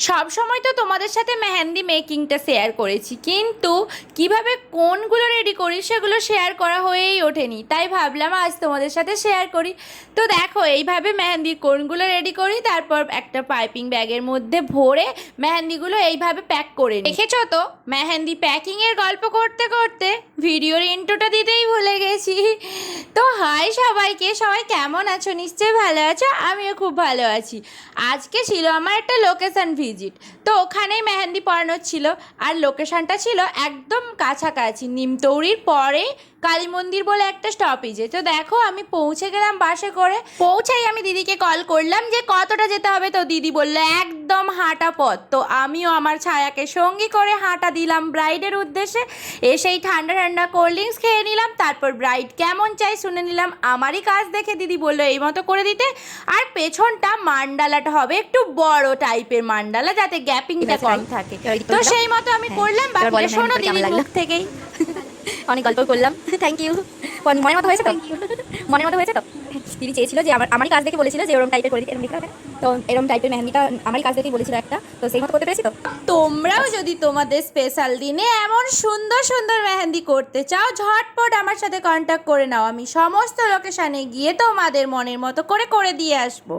সব সময় তো তোমাদের সাথে মেহেন্দি মেকিংটা শেয়ার করেছি, কিন্তু কিভাবে কোনগুলো রেডি করি সেগুলো শেয়ার করা হয়েই ওঠেনি, তাই ভাবলাম আজ তোমাদের সাথে শেয়ার করি। তো দেখো এইভাবে মেহেন্দির কোনগুলো রেডি করি, তারপর একটা পাইপিং ব্যাগের মধ্যে ভরে মেহেন্দিগুলো এইভাবে প্যাক করে নিই। দেখেছো তো মেহেন্দি প্যাকিংয়ের গল্প করতে করতে ভিডিওর ইন্ট্রোটা দিতেই ভুলে গেছি। তো হাই সবাইকে, সবাই কেমন আছো? নিশ্চয়ই ভালো আছো, আমিও খুব ভালো আছি। আজকে ছিল আমার একটা লোকেশন ভিজিট, তো ওখানেই মেহেন্দি পরানো ছিল। আর লোকেশনটা ছিল একদম কাছাকাছি, নিমতৌড়ির পরে কালী মন্দির বলে একটা স্টপেজে। তো দেখো আমি পৌঁছে গেলাম বাসে করে। পৌঁছাই আমি দিদিকে কল করলাম যে কতটা যেতে হবে, তো দিদি বললো একদম হাঁটা পথ। তো আমিও আমার ছায়াকে সঙ্গী করে হাঁটা দিলাম ব্রাইডের উদ্দেশ্যে। এসেই ঠান্ডা ঠান্ডা কোল্ড ড্রিঙ্কস খেয়ে নিলাম, তারপর ব্রাইড কেমন চাই শুনে নিলাম। আমারই কাজ দেখে দিদি বললো এই মতো করে দিতে। আর পেছনটা মান্ডালাটা হবে একটু বড় টাইপের মান্ডালা, যাতে গ্যাপিংটা কম থাকে। তো সেই মতো আমি করলাম, বাকিটা শোনো দিদির মুখ থেকেই। অনেক গল্প করলাম, থ্যাংক ইউ। মনের মতো হয়েছে তো? মনের মতো হয়েছে তো? দিদি চেয়েছিল যে আমারই কাজ দেখে বলেছিল যে এরকম টাইপের করে দিতে, এরকম দেখতে, তো এরকম টাইপের মেহেন্দিটা আমারই কাজ দেখে বলেছিল একটা, তো সেই মতো করতে পেরেছি। তো তোমরাও যদি তোমাদের স্পেশাল দিনে এমন সুন্দর সুন্দর মেহেন্দি করতে চাও, ঝটপট আমার সাথে কন্ট্যাক্ট করে নাও। আমি সমস্ত লোকেশানে গিয়ে তোমাদের মনের মতো করে দিয়ে আসবো।